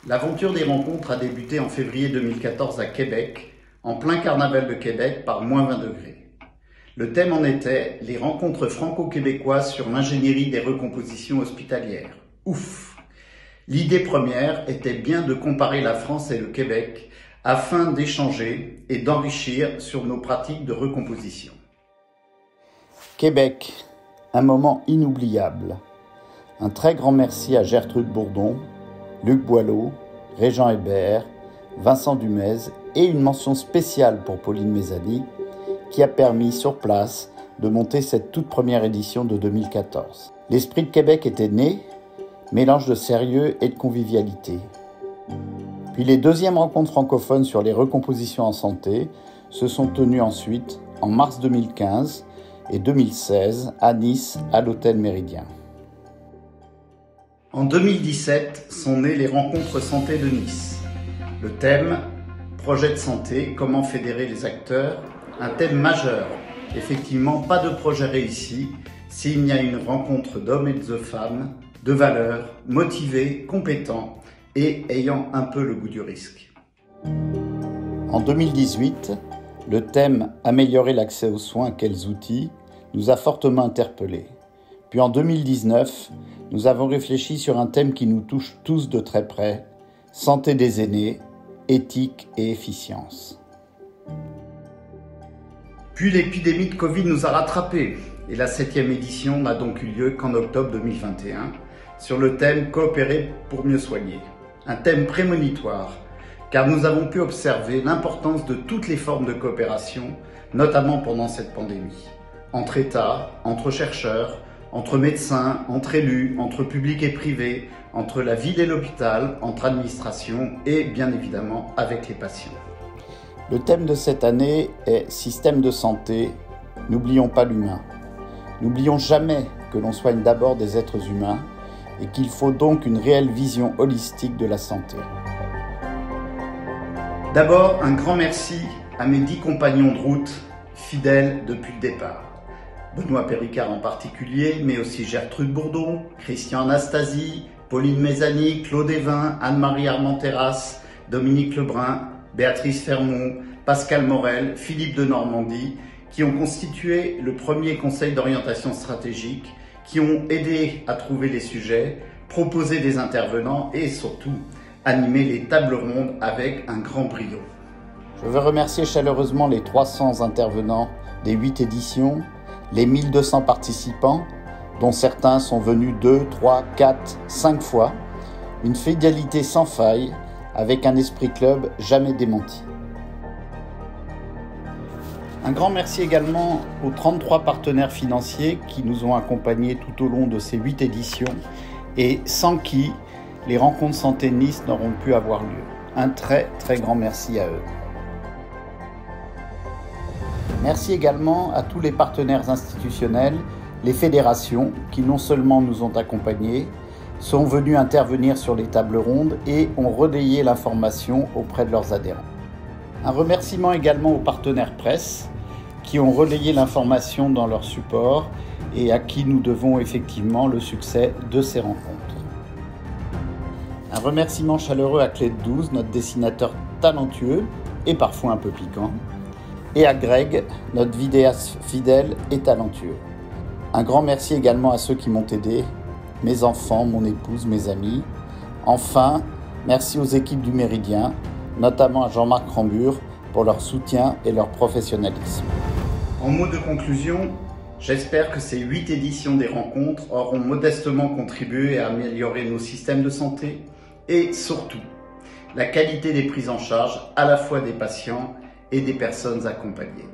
L'aventure des rencontres a débuté en février 2014 à Québec, en plein carnaval de Québec par moins 20 degrés. Le thème en était les rencontres franco-québécoises sur l'ingénierie des recompositions hospitalières. Ouf! L'idée première était bien de comparer la France et le Québec afin d'échanger et d'enrichir sur nos pratiques de recomposition. Québec, un moment inoubliable. Un très grand merci à Gertrude Bourdon, Luc Boileau, Régent Hébert, Vincent Dumez et une mention spéciale pour Pauline Mézani qui a permis sur place de monter cette toute première édition de 2014. L'Esprit de Québec était né, mélange de sérieux et de convivialité. Puis les deuxièmes rencontres francophones sur les recompositions en santé se sont tenues ensuite en mars 2015 et 2016 à Nice à l'Hôtel Méridien. En 2017 sont nées les rencontres santé de Nice. Le thème, projet de santé, comment fédérer les acteurs, un thème majeur. Effectivement, pas de projet réussi s'il y a une rencontre d'hommes et de femmes, de valeurs, motivés, compétents et ayant un peu le goût du risque. En 2018, le thème « Améliorer l'accès aux soins, quels outils ?» nous a fortement interpellés. Puis en 2019, nous avons réfléchi sur un thème qui nous touche tous de très près, santé des aînés, éthique et efficience. Puis l'épidémie de Covid nous a rattrapés et la 7e édition n'a donc eu lieu qu'en octobre 2021 sur le thème « Coopérer pour mieux soigner ». Un thème prémonitoire car nous avons pu observer l'importance de toutes les formes de coopération, notamment pendant cette pandémie. Entre États, entre chercheurs, entre médecins, entre élus, entre public et privé, entre la ville et l'hôpital, entre administrations et bien évidemment avec les patients. Le thème de cette année est « Système de santé, n'oublions pas l'humain ». N'oublions jamais que l'on soigne d'abord des êtres humains et qu'il faut donc une réelle vision holistique de la santé. D'abord, un grand merci à mes 10 compagnons de route, fidèles depuis le départ. Benoît Péricard en particulier, mais aussi Gertrude Bourdon, Christian Anastasie, Pauline Mézani, Claude Evin, Anne-Marie Armand-Terrasse, Dominique Lebrun, Béatrice Fermont, Pascal Morel, Philippe de Normandie, qui ont constitué le premier conseil d'orientation stratégique, qui ont aidé à trouver les sujets, proposé des intervenants et surtout animé les tables rondes avec un grand brio. Je veux remercier chaleureusement les 300 intervenants des 8 éditions, les 1200 participants, dont certains sont venus 2, 3, 4, 5 fois, une fidélité sans faille, avec un esprit club jamais démenti. Un grand merci également aux 33 partenaires financiers qui nous ont accompagnés tout au long de ces 8 éditions et sans qui les rencontres santé de Nice n'auront pu avoir lieu. Un très grand merci à eux. Merci également à tous les partenaires institutionnels, les fédérations qui non seulement nous ont accompagnés, sont venus intervenir sur les tables rondes et ont relayé l'information auprès de leurs adhérents. Un remerciement également aux partenaires presse qui ont relayé l'information dans leur support et à qui nous devons effectivement le succès de ces rencontres. Un remerciement chaleureux à Clé de 12, notre dessinateur talentueux et parfois un peu piquant, et à Greg, notre vidéaste fidèle et talentueux. Un grand merci également à ceux qui m'ont aidé, mes enfants, mon épouse, mes amis. Enfin, merci aux équipes du Méridien, notamment à Jean-Marc Rambure, pour leur soutien et leur professionnalisme. En mot de conclusion, j'espère que ces 8 éditions des rencontres auront modestement contribué à améliorer nos systèmes de santé et surtout la qualité des prises en charge à la fois des patients et des personnes accompagnées.